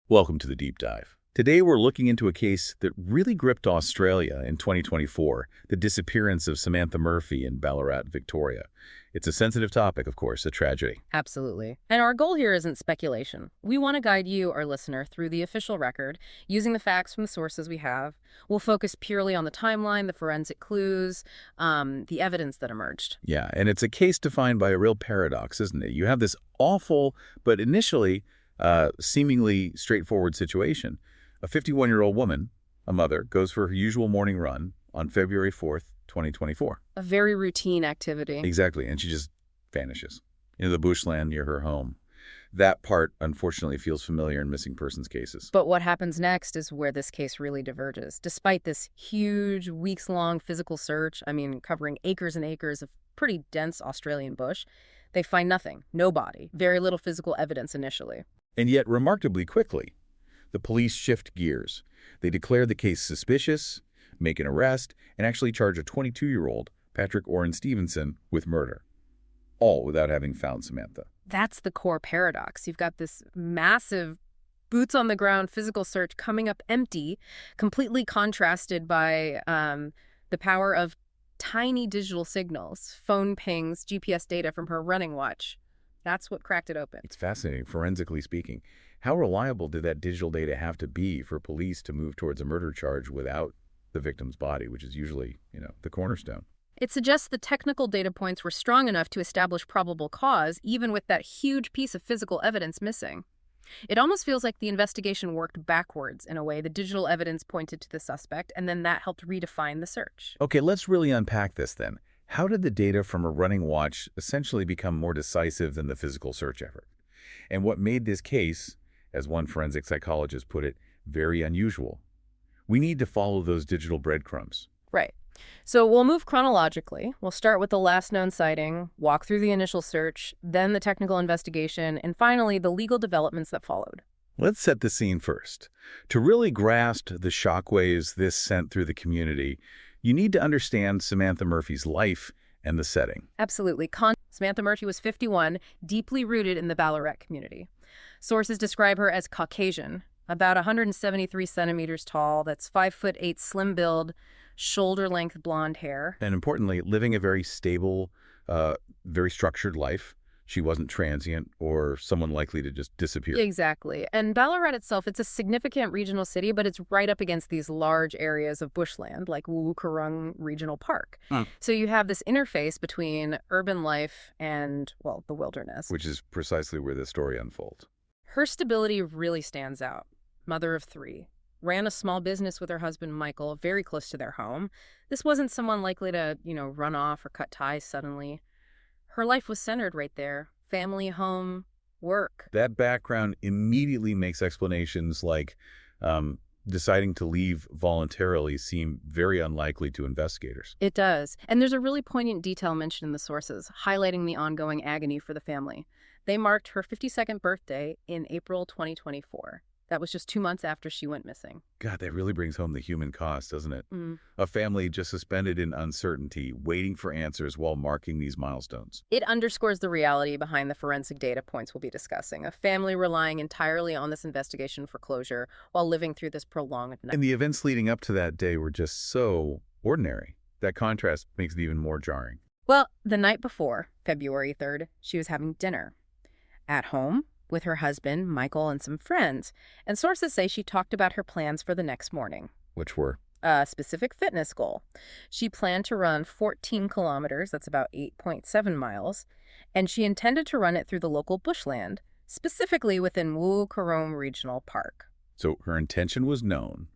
Welcome to the Deep Dive. Today we're looking into a case that really gripped Australia in 2024, the disappearance of Samantha Murphy in Ballarat, Victoria. It's a sensitive topic, of course, a tragedy. Absolutely. And our goal here isn't speculation. We want to guide you, our listener, through the official record, using the facts from the sources we have. We'll focus purely on the timeline, the forensic clues, the evidence that emerged. Yeah, and it's a case defined by a real paradox, isn't it? You have this awful, but initially seemingly straightforward situation. A 51-year-old woman, a mother, goes for her usual morning run on February 4th, 2024. A very routine activity. Exactly, and she just vanishes into the bushland near her home. That part, unfortunately, feels familiar in missing persons cases. But what happens next is where this case really diverges. Despite this huge, weeks-long physical search, covering acres and acres of pretty dense Australian bush, they find nothing, no body, very little physical evidence initially. And yet, remarkably quickly, the police shift gears. They declare the case suspicious, make an arrest, and actually charge a 22-year-old, Patrick Orrin Stevenson, with murder. All without having found Samantha. That's the core paradox. You've got this massive boots-on-the-ground physical search coming up empty, completely contrasted by the power of tiny digital signals, phone pings, GPS data from her running watch. That's what cracked it open. It's fascinating, forensically speaking. How reliable did that digital data have to be for police to move towards a murder charge without the victim's body, which is usually, the cornerstone? It suggests the technical data points were strong enough to establish probable cause, even with that huge piece of physical evidence missing. It almost feels like the investigation worked backwards in a way. The digital evidence pointed to the suspect, and then that helped redefine the search. Okay, let's really unpack this then. How did the data from a running watch essentially become more decisive than the physical search effort? And what made this case, as one forensic psychologist put it, very unusual? We need to follow those digital breadcrumbs. Right. So we'll move chronologically. We'll start with the last known sighting, walk through the initial search, then the technical investigation, and finally the legal developments that followed. Let's set the scene first. To really grasp the shockwaves this sent through the community, you need to understand Samantha Murphy's life and the setting. Absolutely. Samantha Murphy was 51, deeply rooted in the Ballarat community. Sources describe her as Caucasian, about 173 centimeters tall, that's 5'8", slim build, shoulder-length blonde hair. And importantly, living a very stable, very structured life. She wasn't transient or someone likely to just disappear. Exactly. And Ballarat itself, it's a significant regional city, but it's right up against these large areas of bushland, like Woo-Kurrung Regional Park. So you have this interface between urban life and, well, the wilderness. Which is precisely where the story unfolds. Her stability really stands out. Mother of 3. Ran a small business with her husband, Michael, very close to their home. This wasn't someone likely to, run off or cut ties suddenly. Her life was centered right there. Family, home, work. That background immediately makes explanations like deciding to leave voluntarily seem very unlikely to investigators. It does. And there's a really poignant detail mentioned in the sources, highlighting the ongoing agony for the family. They marked her 52nd birthday in April 2024. That was just 2 months after she went missing. God, that really brings home the human cost, doesn't it? A family just suspended in uncertainty, waiting for answers while marking these milestones. It underscores the reality behind the forensic data points we'll be discussing. A family relying entirely on this investigation for closure while living through this prolonged night. And the events leading up to that day were just so ordinary. That contrast makes it even more jarring. Well, the night before, February 3rd, she was having dinner at home with her husband, Michael, and some friends. And sources say she talked about her plans for the next morning. Which were? A specific fitness goal. She planned to run 14 kilometers, that's about 8.7 miles, and she intended to run it through the local bushland, specifically within Woo-Kurrung Regional Park. So her intention was known.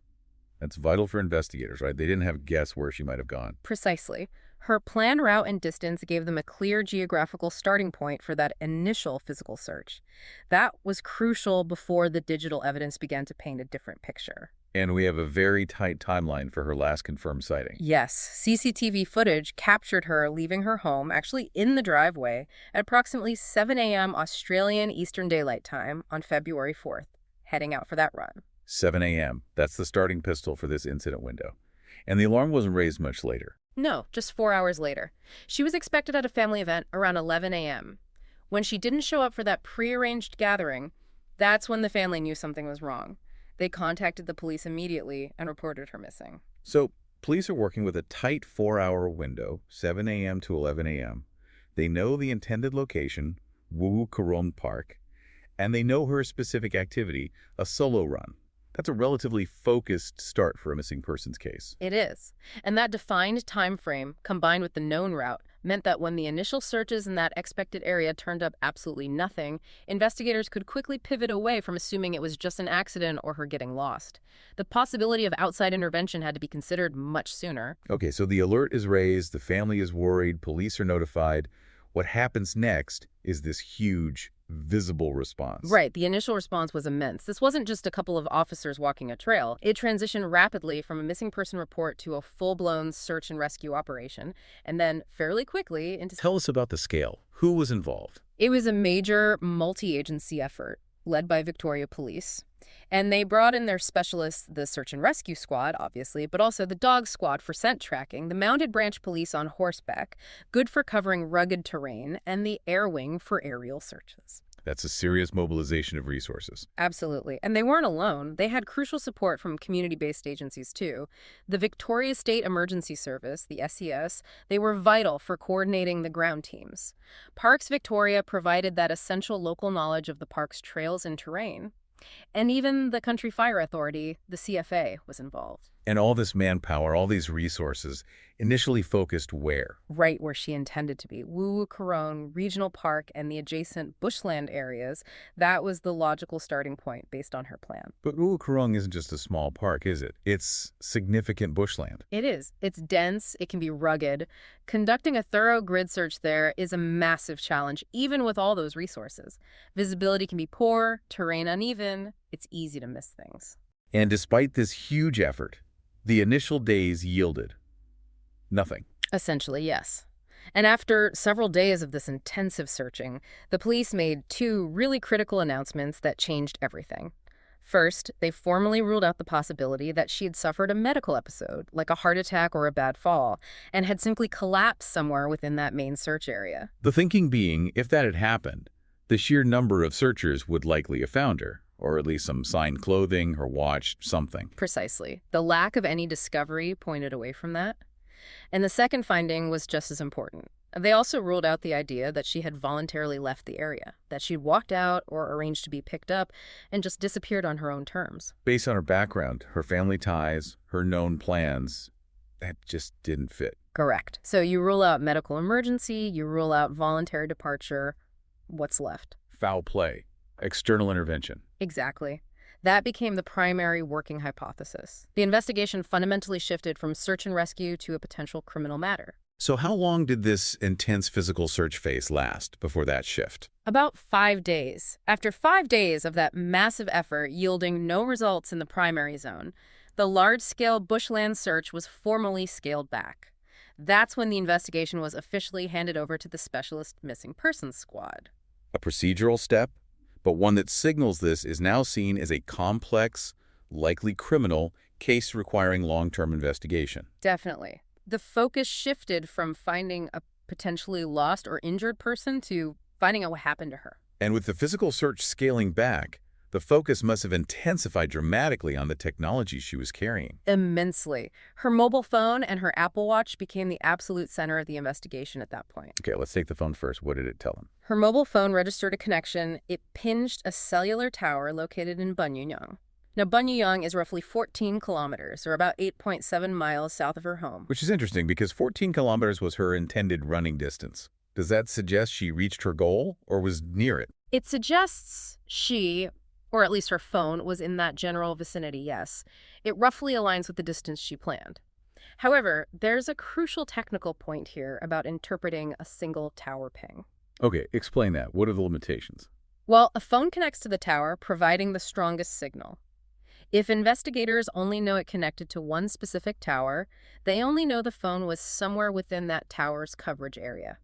That's vital for investigators, right? They didn't have a guess where she might have gone. Precisely. Her planned route and distance gave them a clear geographical starting point for that initial physical search. That was crucial before the digital evidence began to paint a different picture. And we have a very tight timeline for her last confirmed sighting. Yes, CCTV footage captured her leaving her home, actually in the driveway, at approximately 7 a.m. Australian Eastern Daylight Time on February 4th, heading out for that run. 7 a.m. That's the starting pistol for this incident window. And the alarm wasn't raised much later. No, just 4 hours later. She was expected at a family event around 11 a.m. When she didn't show up for that prearranged gathering, That's when the family knew something was wrong. They contacted the police immediately and reported her missing. So police are working with a tight 4-hour window, 7 a.m. to 11 a.m. They know the intended location, Wu Karong Park, and they know her specific activity, a solo run. That's a relatively focused start for a missing persons case. It is. And that defined time frame, combined with the known route, meant that when the initial searches in that expected area turned up absolutely nothing, investigators could quickly pivot away from assuming it was just an accident or her getting lost. The possibility of outside intervention had to be considered much sooner. Okay, so the alert is raised, the family is worried, police are notified. What happens next is this huge, visible response. Right, the initial response was immense. This wasn't just a couple of officers walking a trail. It transitioned rapidly from a missing person report to a full-blown search and rescue operation, and then fairly quickly into... Tell us about the scale. Who was involved? It was a major multi-agency effort led by Victoria Police. And they brought in their specialists, the search and rescue squad, obviously, but also the dog squad for scent tracking, the mounted branch police on horseback, good for covering rugged terrain, and the air wing for aerial searches. That's a serious mobilization of resources. Absolutely. And they weren't alone. They had crucial support from community-based agencies, too. The Victoria State Emergency Service, the SES, they were vital for coordinating the ground teams. Parks Victoria provided that essential local knowledge of the park's trails and terrain. And even the Country Fire Authority, the CFA, was involved. And all this manpower, all these resources, initially focused where? Right where she intended to be. Wu Karong Regional Park and the adjacent bushland areas. That was the logical starting point based on her plan. But Wu Karong isn't just a small park, is it? It's significant bushland. It is. It's dense. It can be rugged. Conducting a thorough grid search there is a massive challenge, even with all those resources. Visibility can be poor, terrain uneven. It's easy to miss things. And despite this huge effort, the initial days yielded nothing. Essentially, yes. And after several days of this intensive searching, the police made two really critical announcements that changed everything. First, they formally ruled out the possibility that she had suffered a medical episode, like a heart attack or a bad fall, and had simply collapsed somewhere within that main search area. The thinking being, if that had happened, the sheer number of searchers would likely have found her, or at least some signed clothing, her watch, something. Precisely. The lack of any discovery pointed away from that. And the second finding was just as important. They also ruled out the idea that she had voluntarily left the area, that she'd walked out or arranged to be picked up and just disappeared on her own terms. Based on her background, her family ties, her known plans, that just didn't fit. Correct. So you rule out medical emergency, you rule out voluntary departure. What's left? Foul play. External intervention. Exactly. That became the primary working hypothesis. The investigation fundamentally shifted from search and rescue to a potential criminal matter. So how long did this intense physical search phase last before that shift? About 5 days. After 5 days of that massive effort yielding no results in the primary zone, the large-scale bushland search was formally scaled back. That's when the investigation was officially handed over to the Specialist Missing Persons Squad. A procedural step, but one that signals this is now seen as a complex, likely criminal case requiring long-term investigation. Definitely. The focus shifted from finding a potentially lost or injured person to finding out what happened to her. And with the physical search scaling back, the focus must have intensified dramatically on the technology she was carrying. Immensely. Her mobile phone and her Apple Watch became the absolute center of the investigation at that point. Okay, let's take the phone first. What did it tell them? Her mobile phone registered a connection. It pinged a cellular tower located in Banyunyang. Now, Banyunyang is roughly 14 kilometers, or about 8.7 miles south of her home. Which is interesting because 14 kilometers was her intended running distance. Does that suggest she reached her goal or was near it? It suggests she, or at least her phone, was in that general vicinity, yes. It roughly aligns with the distance she planned. However, there's a crucial technical point here about interpreting a single tower ping. Okay, explain that. What are the limitations? Well, a phone connects to the tower, providing the strongest signal. If investigators only know it connected to one specific tower, they only know the phone was somewhere within that tower's coverage area.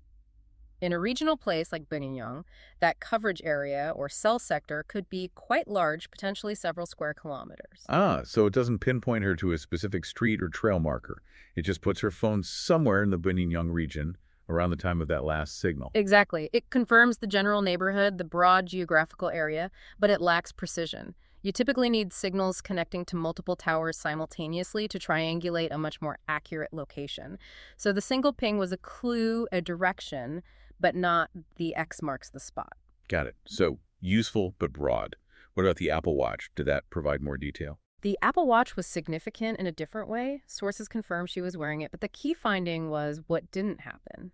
In a regional place like Banyunyang, that coverage area or cell sector could be quite large, potentially several square kilometers. Ah, so it doesn't pinpoint her to a specific street or trail marker. It just puts her phone somewhere in the Banyunyang region, around the time of that last signal. Exactly. It confirms the general neighborhood, the broad geographical area, but it lacks precision. You typically need signals connecting to multiple towers simultaneously to triangulate a much more accurate location. So the single ping was a clue, a direction, but not the X marks the spot. Got it. So useful but broad. What about the Apple Watch? Did that provide more detail? The Apple Watch was significant in a different way. Sources confirm she was wearing it, but the key finding was what didn't happen.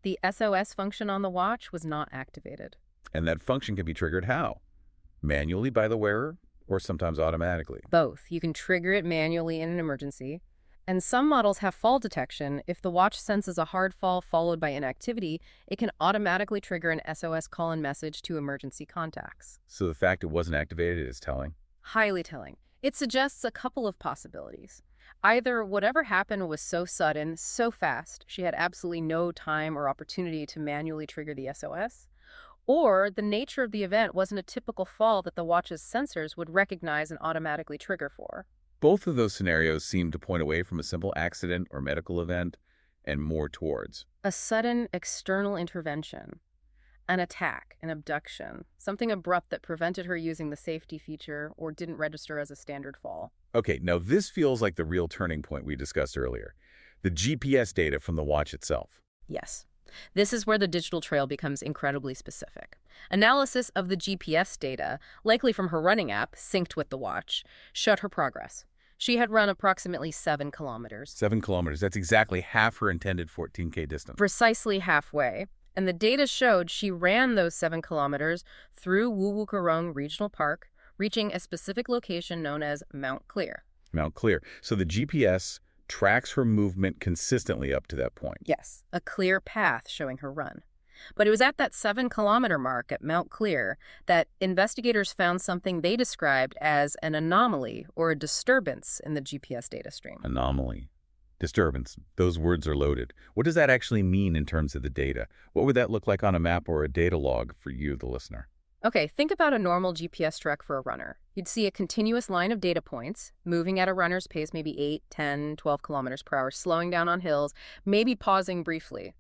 The SOS function on the watch was not activated. And that function can be triggered how? Manually by the wearer or sometimes automatically? Both. You can trigger it manually in an emergency. And some models have fall detection. If the watch senses a hard fall followed by inactivity, it can automatically trigger an SOS call and message to emergency contacts. So the fact it wasn't activated is telling? Highly telling. It suggests a couple of possibilities. Either whatever happened was so sudden, so fast, she had absolutely no time or opportunity to manually trigger the SOS, or the nature of the event wasn't a typical fall that the watch's sensors would recognize and automatically trigger for. Both of those scenarios seem to point away from a simple accident or medical event and more towards A sudden external intervention, an attack, an abduction, something abrupt that prevented her using the safety feature or didn't register as a standard fall. Okay, now this feels like the real turning point we discussed earlier. The GPS data from the watch itself. Yes. This is where the digital trail becomes incredibly specific. Analysis of the GPS data, likely from her running app, synced with the watch, showed her progress. She had run approximately 7 kilometers. 7 kilometers, that's exactly half her intended 14K distance. Precisely halfway. And the data showed she ran those 7 kilometers through Wuwukurong Regional Park, reaching a specific location known as Mount Clear. Mount Clear. So the GPS tracks her movement consistently up to that point. Yes, a clear path showing her run. But it was at that 7-kilometer mark at Mount Clear that investigators found something they described as an anomaly or a disturbance in the GPS data stream. Anomaly. Disturbance. Those words are loaded. What does that actually mean in terms of the data? What would that look like on a map or a data log for you, the listener? Okay, think about a normal GPS track for a runner. You'd see a continuous line of data points, moving at a runner's pace, maybe 8, 10, 12 kilometers per hour, slowing down on hills, maybe pausing briefly.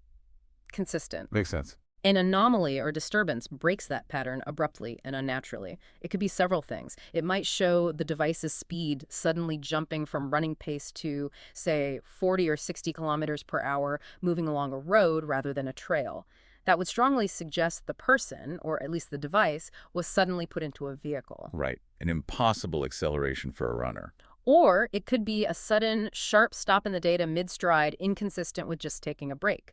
Consistent. Makes sense. An anomaly or disturbance breaks that pattern abruptly and unnaturally. It could be several things. It might show the device's speed suddenly jumping from running pace to, say, 40 or 60 kilometers per hour, moving along a road rather than a trail. That would strongly suggest the person, or at least the device, was suddenly put into a vehicle. Right. An impossible acceleration for a runner. Or it could be a sudden, sharp stop in the data mid-stride, inconsistent with just taking a break,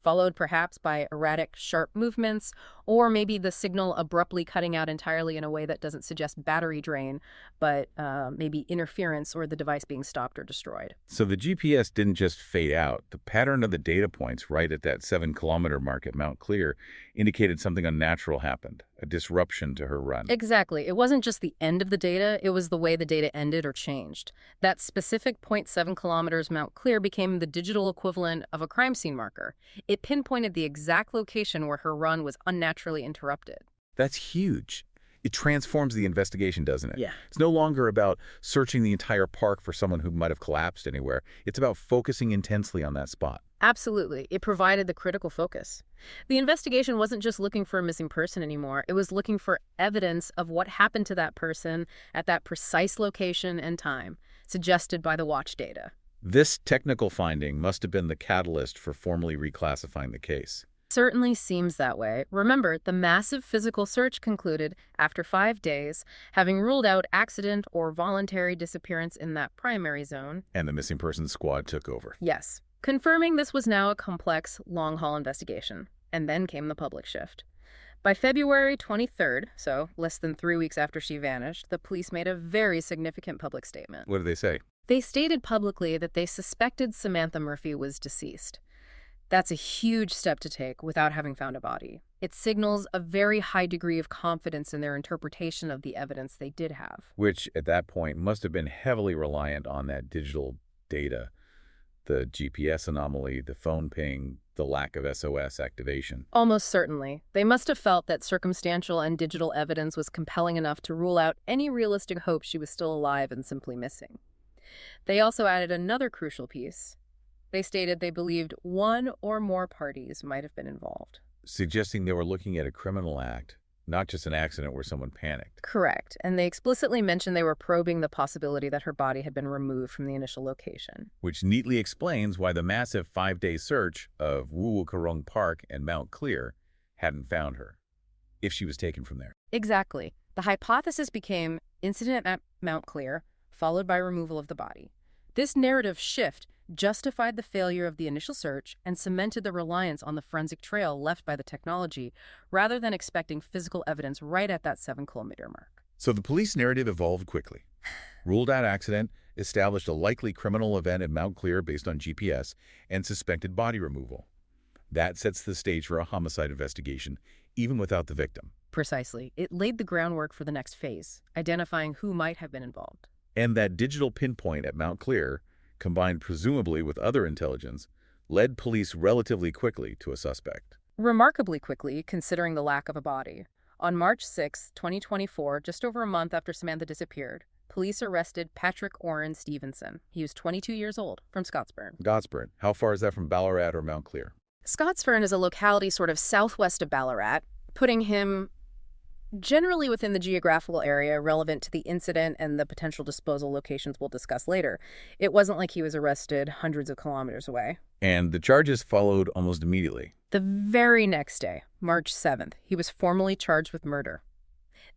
followed perhaps by erratic, sharp movements, or maybe the signal abruptly cutting out entirely in a way that doesn't suggest battery drain, but maybe interference or the device being stopped or destroyed. So the GPS didn't just fade out. The pattern of the data points right at that 7-kilometer mark at Mount Clear indicated something unnatural happened, a disruption to her run. Exactly. It wasn't just the end of the data, it was the way the data ended or changed. That specific 0.7 kilometers Mount Clear became the digital equivalent of a crime scene marker. It pinpointed the exact location where her run was unnaturally interrupted. That's huge. It transforms the investigation, doesn't it? Yeah. It's no longer about searching the entire park for someone who might have collapsed anywhere. It's about focusing intensely on that spot. Absolutely. It provided the critical focus. The investigation wasn't just looking for a missing person anymore. It was looking for evidence of what happened to that person at that precise location and time, suggested by the watch data. This technical finding must have been the catalyst for formally reclassifying the case. Certainly seems that way. Remember, the massive physical search concluded after 5 days, having ruled out accident or voluntary disappearance in that primary zone. And the missing persons squad took over. Yes, confirming this was now a complex, long-haul investigation. And then came the public shift. By February 23rd, so less than 3 weeks after she vanished, the police made a very significant public statement. What did they say? They stated publicly that they suspected Samantha Murphy was deceased. That's a huge step to take without having found a body. It signals a very high degree of confidence in their interpretation of the evidence they did have. Which, at that point, must have been heavily reliant on that digital data. The GPS anomaly, the phone ping, the lack of SOS activation. Almost certainly. They must have felt that circumstantial and digital evidence was compelling enough to rule out any realistic hope she was still alive and simply missing. They also added another crucial piece. They stated they believed one or more parties might have been involved. Suggesting they were looking at a criminal act, not just an accident where someone panicked. Correct, and they explicitly mentioned they were probing the possibility that her body had been removed from the initial location. Which neatly explains why the massive 5-day search of Wuwukarong Park and Mount Clear hadn't found her, if she was taken from there. Exactly. The hypothesis became incident at Mount Clear, followed by removal of the body. This narrative shift justified the failure of the initial search and cemented the reliance on the forensic trail left by the technology, rather than expecting physical evidence right at that 7-kilometer mark. So the police narrative evolved quickly. Ruled out accident, established a likely criminal event at Mount Clear based on GPS, and suspected body removal. That sets the stage for a homicide investigation, even without the victim. Precisely. It laid the groundwork for the next phase, identifying who might have been involved. And that digital pinpoint at Mount Clear, combined presumably with other intelligence, led police relatively quickly to a suspect. Remarkably quickly, considering the lack of a body. On March 6, 2024, just over a month after Samantha disappeared, police arrested Patrick Orrin Stevenson. He was 22 years old, from Scottsburn. Scottsburn. How far is that from Ballarat or Mount Clear? Scottsburn is a locality sort of southwest of Ballarat, putting him generally within the geographical area relevant to the incident and the potential disposal locations we'll discuss later. It wasn't like he was arrested hundreds of kilometers away. And the charges followed almost immediately. The very next day, March 7th, he was formally charged with murder.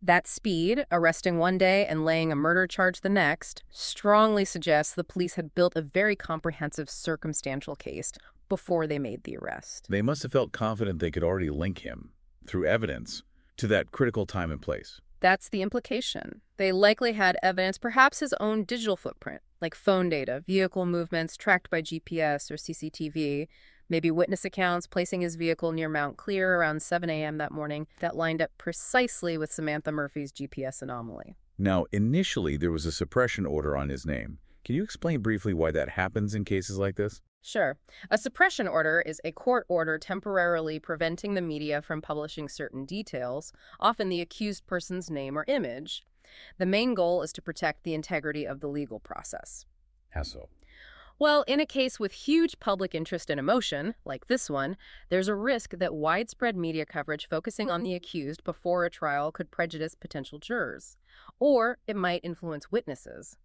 That speed, arresting one day and laying a murder charge the next, strongly suggests the police had built a very comprehensive circumstantial case before they made the arrest. They must have felt confident they could already link him, through evidence, to that critical time and place. That's the implication. They likely had evidence, perhaps his own digital footprint, like phone data, vehicle movements tracked by GPS or CCTV, maybe witness accounts placing his vehicle near Mount Clear around 7 a.m. that morning that lined up precisely with Samantha Murphy's GPS anomaly. Now, initially, there was a suppression order on his name. Can you explain briefly why that happens in cases like this? Sure. A suppression order is a court order temporarily preventing the media from publishing certain details, often the accused person's name or image. The main goal is to protect the integrity of the legal process. How so? Well, in a case with huge public interest and emotion, like this one, there's a risk that widespread media coverage focusing on the accused before a trial could prejudice potential jurors, or it might influence witnesses.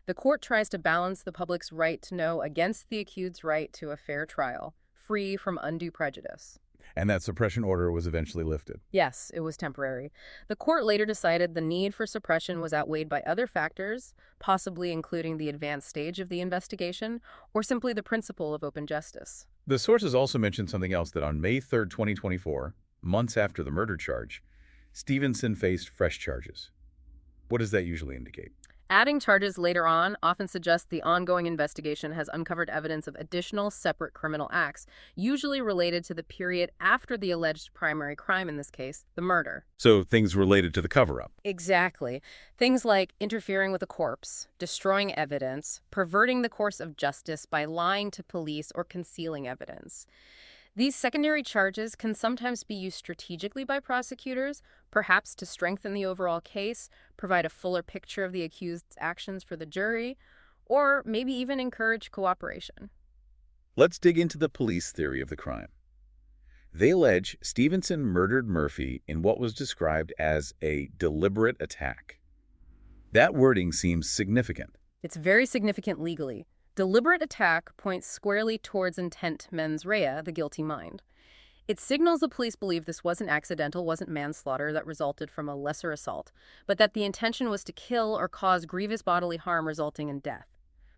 The court tries to balance the public's right to know against the accused's right to a fair trial, free from undue prejudice. And that suppression order was eventually lifted. Yes, it was temporary. The court later decided the need for suppression was outweighed by other factors, possibly including the advanced stage of the investigation, or simply the principle of open justice. The sources also mentioned something else, that on May 3, 2024, months after the murder charge, Stevenson faced fresh charges. What does that usually indicate? Adding charges later on often suggests the ongoing investigation has uncovered evidence of additional separate criminal acts, usually related to the period after the alleged primary crime, in this case, the murder. So things related to the cover-up. Exactly. Things like interfering with a corpse, destroying evidence, perverting the course of justice by lying to police or concealing evidence. These secondary charges can sometimes be used strategically by prosecutors, perhaps to strengthen the overall case, provide a fuller picture of the accused's actions for the jury, or maybe even encourage cooperation. Let's dig into the police theory of the crime. They allege Stevenson murdered Murphy in what was described as a deliberate attack. That wording seems significant. It's very significant legally. Deliberate attack points squarely towards intent mens rea, the guilty mind. It signals the police believe this wasn't accidental, wasn't manslaughter that resulted from a lesser assault, but that the intention was to kill or cause grievous bodily harm resulting in death.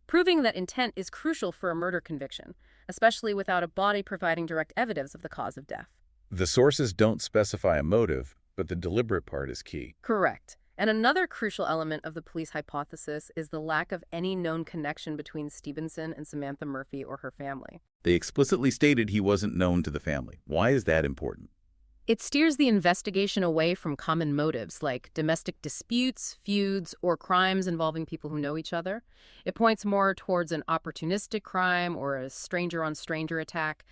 Proving that intent is crucial for a murder conviction, especially without a body providing direct evidence of the cause of death. The sources don't specify a motive, but the deliberate part is key. Correct. And another crucial element of the police hypothesis is the lack of any known connection between Stevenson and Samantha Murphy or her family. They explicitly stated he wasn't known to the family. Why is that important? It steers the investigation away from common motives like domestic disputes, feuds, or crimes involving people who know each other. It points more towards an opportunistic crime or a stranger-on-stranger attack.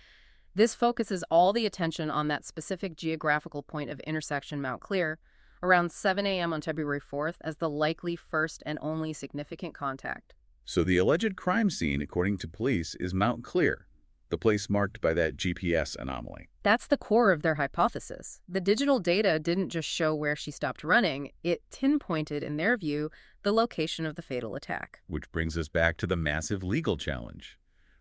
This focuses all the attention on that specific geographical point of intersection Mount Clear, around 7 a.m. on February 4th, as the likely first and only significant contact. So the alleged crime scene, according to police, is Mount Clear, the place marked by that GPS anomaly. That's the core of their hypothesis. The digital data didn't just show where she stopped running, it pinpointed, in their view, the location of the fatal attack. Which brings us back to the massive legal challenge.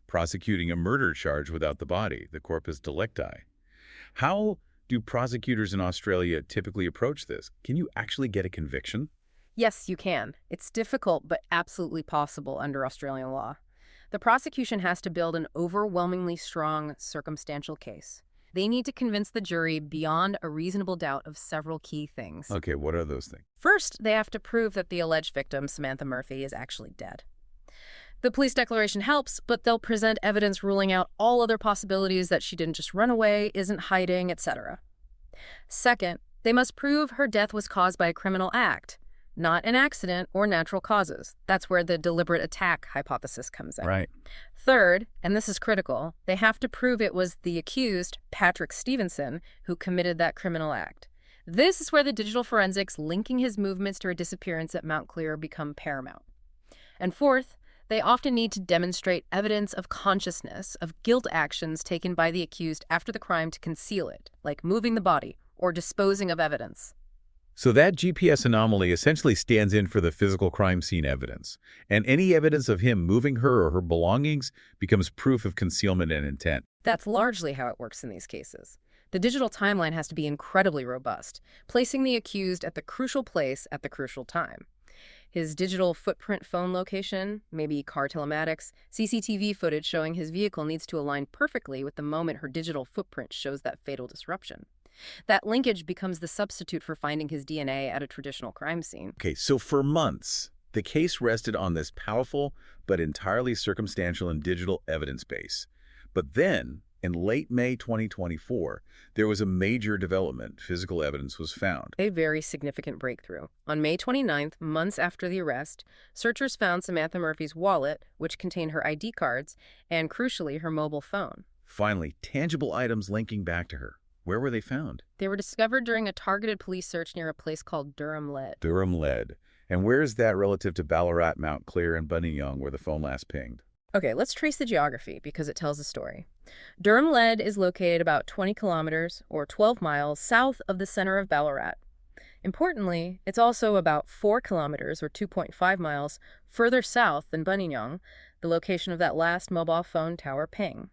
Prosecuting a murder charge without the body, the corpus delicti. How do prosecutors in Australia typically approach this? Can you actually get a conviction? Yes, you can. It's difficult, but absolutely possible under Australian law. The prosecution has to build an overwhelmingly strong circumstantial case. They need to convince the jury beyond a reasonable doubt of several key things. Okay, what are those things? First, they have to prove that the alleged victim, Samantha Murphy, is actually dead. The police declaration helps, but they'll present evidence ruling out all other possibilities that she didn't just run away, isn't hiding, etc. Second, they must prove her death was caused by a criminal act, not an accident or natural causes. That's where the deliberate attack hypothesis comes in. Right. Third, and this is critical, they have to prove it was the accused, Patrick Stevenson, who committed that criminal act. This is where the digital forensics linking his movements to her disappearance at Mount Clear become paramount. And fourth, they often need to demonstrate evidence of consciousness, of guilt actions taken by the accused after the crime to conceal it, like moving the body or disposing of evidence. So that GPS anomaly essentially stands in for the physical crime scene evidence, and any evidence of him moving her or her belongings becomes proof of concealment and intent. That's largely how it works in these cases. The digital timeline has to be incredibly robust, placing the accused at the crucial place at the crucial time. His digital footprint phone location, maybe car telematics, CCTV footage showing his vehicle needs to align perfectly with the moment her digital footprint shows that fatal disruption. That linkage becomes the substitute for finding his DNA at a traditional crime scene. Okay, so for months, the case rested on this powerful but entirely circumstantial and digital evidence base. But then, in late May 2024, there was a major development. Physical evidence was found. A very significant breakthrough. On May 29th, months after the arrest, searchers found Samantha Murphy's wallet, which contained her ID cards, and crucially, her mobile phone. Finally, tangible items linking back to her. Where were they found? They were discovered during a targeted police search near a place called Durham Lead. Durham Lead. And where is that relative to Ballarat, Mount Clear, and Buninyong, where the phone last pinged? Okay, let's trace the geography because it tells a story. Durham Lead is located about 20 kilometers or 12 miles south of the center of Ballarat. Importantly, it's also about 4 kilometers or 2.5 miles further south than Buninyong, the location of that last mobile phone tower ping.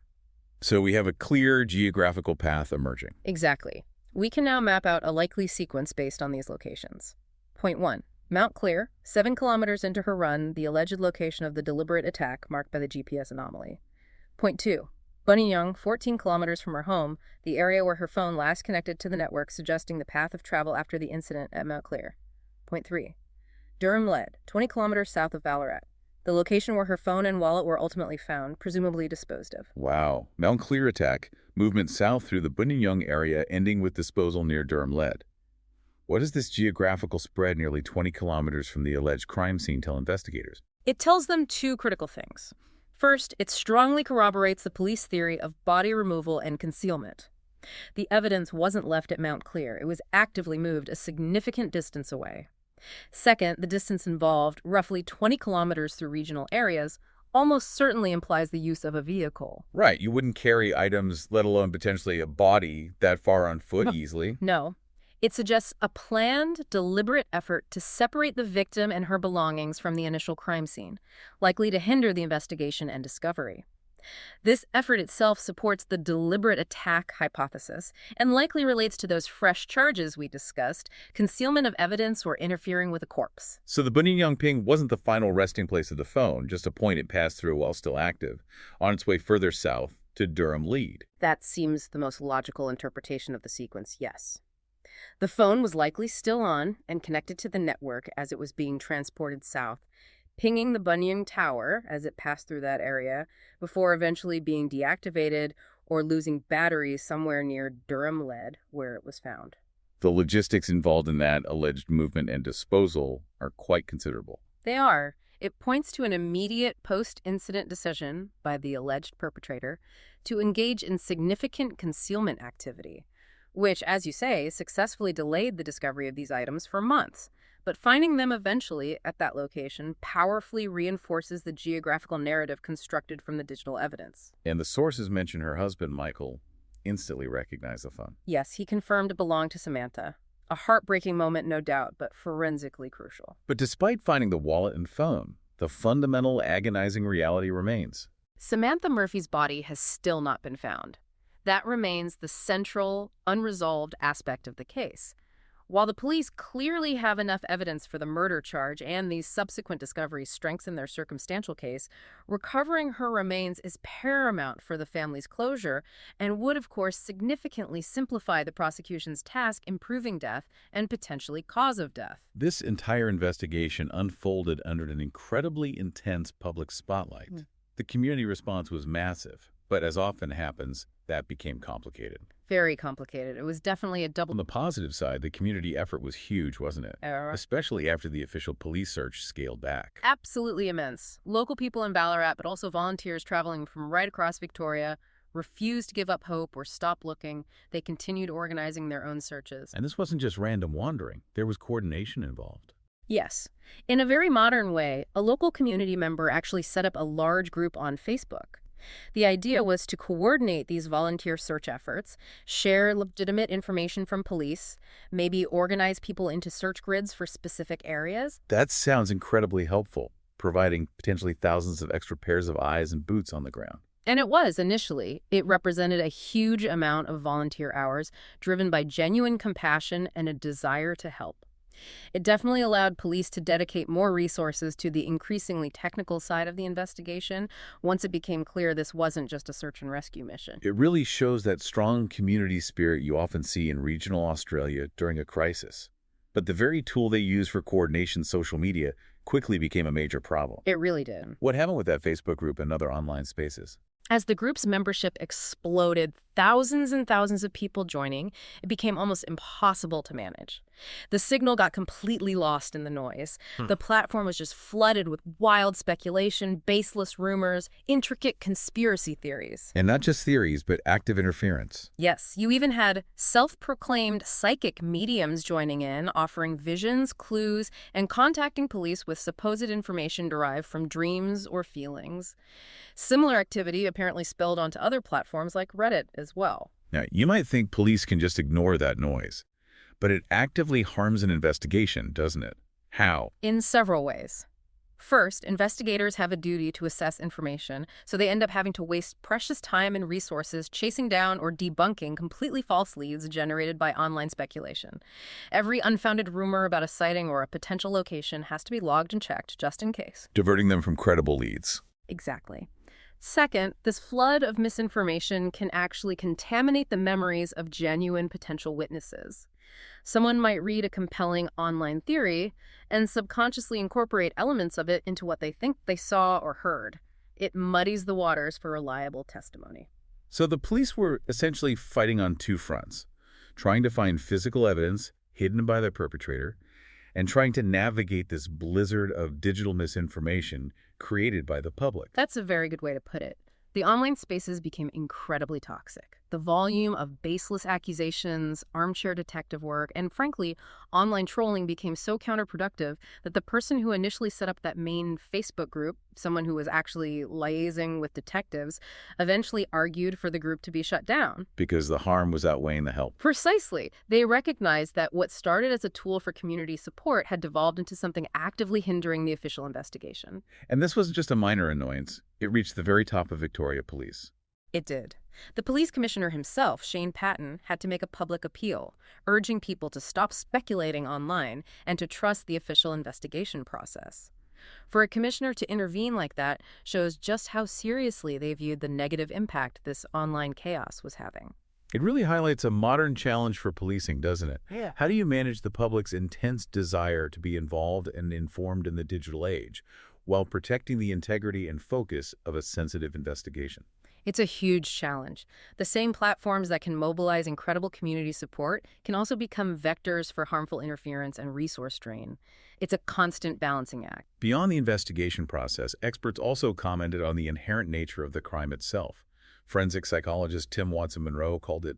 So we have a clear geographical path emerging. Exactly. We can now map out a likely sequence based on these locations. Point 1. Mount Clear, 7 kilometers into her run, the alleged location of the deliberate attack marked by the GPS anomaly. Point 2. Buninyong, 14 kilometers from her home, the area where her phone last connected to the network, suggesting the path of travel after the incident at Mount Clear. Point 3. Durham Lead, 20 kilometers south of Ballarat, the location where her phone and wallet were ultimately found, presumably disposed of. Wow. Mount Clear attack, movement south through the Buninyong area, ending with disposal near Durham Lead. What does this geographical spread nearly 20 kilometers from the alleged crime scene tell investigators? It tells them two critical things. First, it strongly corroborates the police theory of body removal and concealment. The evidence wasn't left at Mount Clear. It was actively moved a significant distance away. Second, the distance involved, roughly 20 kilometers through regional areas, almost certainly implies the use of a vehicle. Right. You wouldn't carry items, let alone potentially a body, that far on foot easily. No. It suggests a planned, deliberate effort to separate the victim and her belongings from the initial crime scene, likely to hinder the investigation and discovery. This effort itself supports the deliberate attack hypothesis and likely relates to those fresh charges we discussed, concealment of evidence or interfering with a corpse. So the Buninyong ping wasn't the final resting place of the phone, just a point it passed through while still active, on its way further south to Durham Lead. That seems the most logical interpretation of the sequence, yes. The phone was likely still on and connected to the network as it was being transported south, pinging the Buninyong Tower as it passed through that area before eventually being deactivated or losing batteries somewhere near Durham Lead where it was found. The logistics involved in that alleged movement and disposal are quite considerable. They are. It points to an immediate post-incident decision by the alleged perpetrator to engage in significant concealment activity, which, as you say, successfully delayed the discovery of these items for months. But finding them eventually at that location powerfully reinforces the geographical narrative constructed from the digital evidence. And the sources mention her husband, Michael, instantly recognized the phone. Yes, he confirmed it belonged to Samantha. A heartbreaking moment, no doubt, but forensically crucial. But despite finding the wallet and phone, the fundamental agonizing reality remains. Samantha Murphy's body has still not been found. That remains the central, unresolved aspect of the case. While the police clearly have enough evidence for the murder charge and these subsequent discoveries strengthen their circumstantial case, recovering her remains is paramount for the family's closure and would, of course, significantly simplify the prosecution's task in proving death and potentially cause of death. This entire investigation unfolded under an incredibly intense public spotlight. The community response was massive, but as often happens, that became complicated. Very complicated. It was definitely a On double. the positive side, the community effort was huge, wasn't it? Especially after the official police search scaled back. Absolutely immense. Local people in Ballarat, but also volunteers traveling from right across Victoria, refused to give up hope or stop looking. They continued organizing their own searches. And this wasn't just random wandering. There was coordination involved. Yes. In a very modern way, a local community member actually set up a large group on Facebook. The idea was to coordinate these volunteer search efforts, share legitimate information from police, maybe organize people into search grids for specific areas. That sounds incredibly helpful, providing potentially thousands of extra pairs of eyes and boots on the ground. And it was initially. It represented a huge amount of volunteer hours driven by genuine compassion and a desire to help. It definitely allowed police to dedicate more resources to the increasingly technical side of the investigation once it became clear this wasn't just a search and rescue mission. It really shows that strong community spirit you often see in regional Australia during a crisis. But the very tool they use for coordination, social media, quickly became a major problem. It really did. What happened with that Facebook group and other online spaces? As the group's membership exploded, thousands and thousands of people joining, it became almost impossible to manage. The signal got completely lost in the noise. The platform was just flooded with wild speculation, baseless rumors, intricate conspiracy theories. And not just theories, but active interference. Yes, you even had self-proclaimed psychic mediums joining in, offering visions, clues, and contacting police with supposed information derived from dreams or feelings. Similar activity apparently spilled onto other platforms like Reddit as well. Now, you might think police can just ignore that noise, but it actively harms an investigation, doesn't it? How? In several ways. First, investigators have a duty to assess information, so they end up having to waste precious time and resources chasing down or debunking completely false leads generated by online speculation. Every unfounded rumor about a sighting or a potential location has to be logged and checked just in case. Diverting them from credible leads. Exactly. Second, this flood of misinformation can actually contaminate the memories of genuine potential witnesses. Someone might read a compelling online theory and subconsciously incorporate elements of it into what they think they saw or heard. It muddies the waters for reliable testimony. So the police were essentially fighting on two fronts, trying to find physical evidence hidden by the perpetrator and trying to navigate this blizzard of digital misinformation created by the public. That's a very good way to put it. The online spaces became incredibly toxic. The volume of baseless accusations, armchair detective work, and frankly, online trolling became so counterproductive that the person who initially set up that main Facebook group, someone who was actually liaising with detectives, eventually argued for the group to be shut down. Because the harm was outweighing the help. Precisely. They recognized that what started as a tool for community support had devolved into something actively hindering the official investigation. And this wasn't just a minor annoyance. It reached the very top of Victoria Police. It did. The police commissioner himself, Shane Patton, had to make a public appeal, urging people to stop speculating online and to trust the official investigation process. For a commissioner to intervene like that shows just how seriously they viewed the negative impact this online chaos was having. It really highlights a modern challenge for policing, doesn't it? Yeah. How do you manage the public's intense desire to be involved and informed in the digital age, while protecting the integrity and focus of a sensitive investigation? It's a huge challenge. The same platforms that can mobilize incredible community support can also become vectors for harmful interference and resource drain. It's a constant balancing act. Beyond the investigation process, experts also commented on the inherent nature of the crime itself. Forensic psychologist Tim Watson-Monroe called it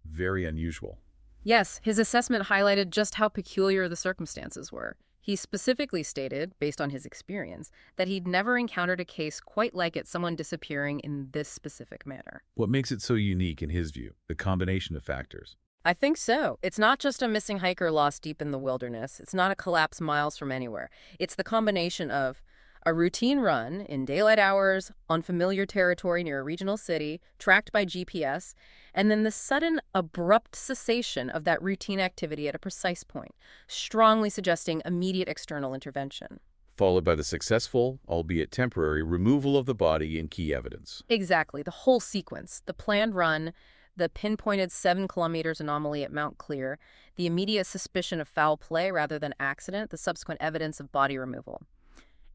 very unusual. Yes, his assessment highlighted just how peculiar the circumstances were. He specifically stated, based on his experience, that he'd never encountered a case quite like it, someone disappearing in this specific manner. What makes it so unique in his view? The combination of factors. I think so. It's not just a missing hiker lost deep in the wilderness. It's not a collapse miles from anywhere. It's the combination of a routine run in daylight hours on familiar territory near a regional city, tracked by GPS, and then the sudden, abrupt cessation of that routine activity at a precise point, strongly suggesting immediate external intervention. Followed by the successful, albeit temporary, removal of the body and key evidence. Exactly, the whole sequence, the planned run, the pinpointed 7 kilometers anomaly at Mount Clear, the immediate suspicion of foul play rather than accident, the subsequent evidence of body removal.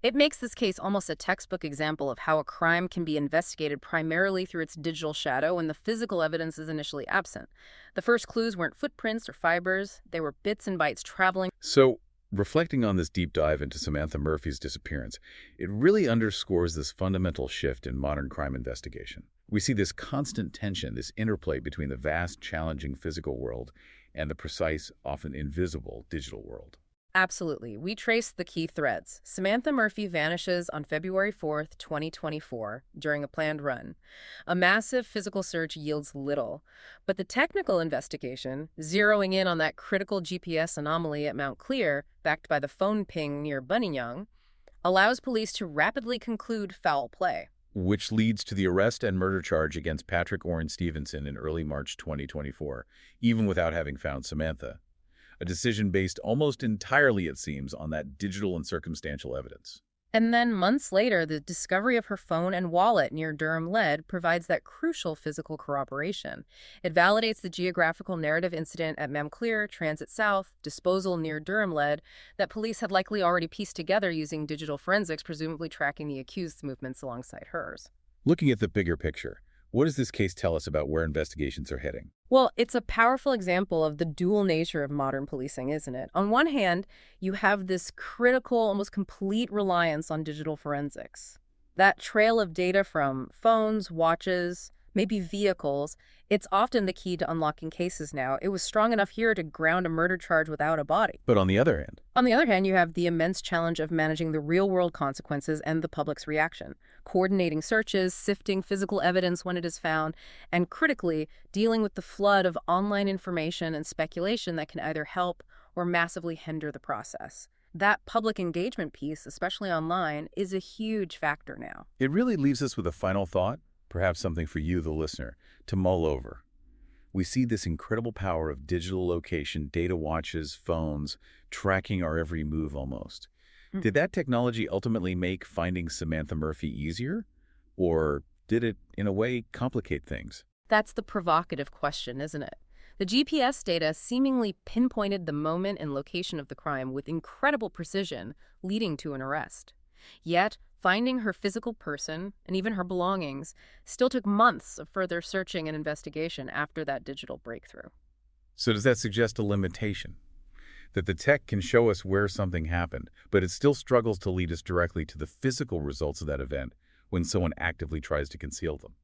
It makes this case almost a textbook example of how a crime can be investigated primarily through its digital shadow when the physical evidence is initially absent. The first clues weren't footprints or fibers, they were bits and bytes traveling. So, reflecting on this deep dive into Samantha Murphy's disappearance, it really underscores this fundamental shift in modern crime investigation. We see this constant tension, this interplay between the vast, challenging physical world and the precise, often invisible digital world. Absolutely. We trace the key threads. Samantha Murphy vanishes on February 4th, 2024, during a planned run. A massive physical search yields little, but the technical investigation, zeroing in on that critical GPS anomaly at Mount Clear, backed by the phone ping near Buninyong, allows police to rapidly conclude foul play. Which leads to the arrest and murder charge against Patrick Orrin Stevenson in early March 2024, even without having found Samantha. A decision based almost entirely, it seems, on that digital and circumstantial evidence. And then months later, the discovery of her phone and wallet near Durham Lead provides that crucial physical corroboration. It validates the geographical narrative incident at Mount Clear, Transit South, disposal near Durham Lead that police had likely already pieced together using digital forensics, presumably tracking the accused's movements alongside hers. Looking at the bigger picture, what does this case tell us about where investigations are heading? Well, it's a powerful example of the dual nature of modern policing, isn't it? On one hand, you have this critical, almost complete reliance on digital forensics. That trail of data from phones, watches, maybe vehicles, it's often the key to unlocking cases now. It was strong enough here to ground a murder charge without a body. But on the other hand, you have the immense challenge of managing the real-world consequences and the public's reaction, coordinating searches, sifting physical evidence when it is found, and critically, dealing with the flood of online information and speculation that can either help or massively hinder the process. That public engagement piece, especially online, is a huge factor now. it really leaves us with a final thought, perhaps something for you, the listener, to mull over. We see this incredible power of digital location, data watches, phones, tracking our every move almost. Did that technology ultimately make finding Samantha Murphy easier? Or did it, in a way, complicate things? That's the provocative question, isn't it? The GPS data seemingly pinpointed the moment and location of the crime with incredible precision, leading to an arrest. Yet, finding her physical person, and even her belongings, still took months of further searching and investigation after that digital breakthrough. So does that suggest a limitation? That the tech can show us where something happened, but it still struggles to lead us directly to the physical results of that event when someone actively tries to conceal them?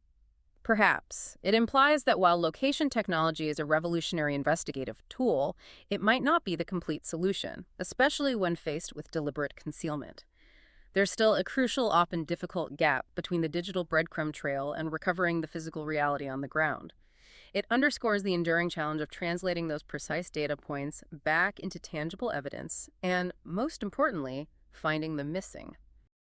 Perhaps. It implies that while location technology is a revolutionary investigative tool, it might not be the complete solution, especially when faced with deliberate concealment. There's still a crucial, often difficult gap between the digital breadcrumb trail and recovering the physical reality on the ground. It underscores the enduring challenge of translating those precise data points back into tangible evidence and, most importantly, finding the missing.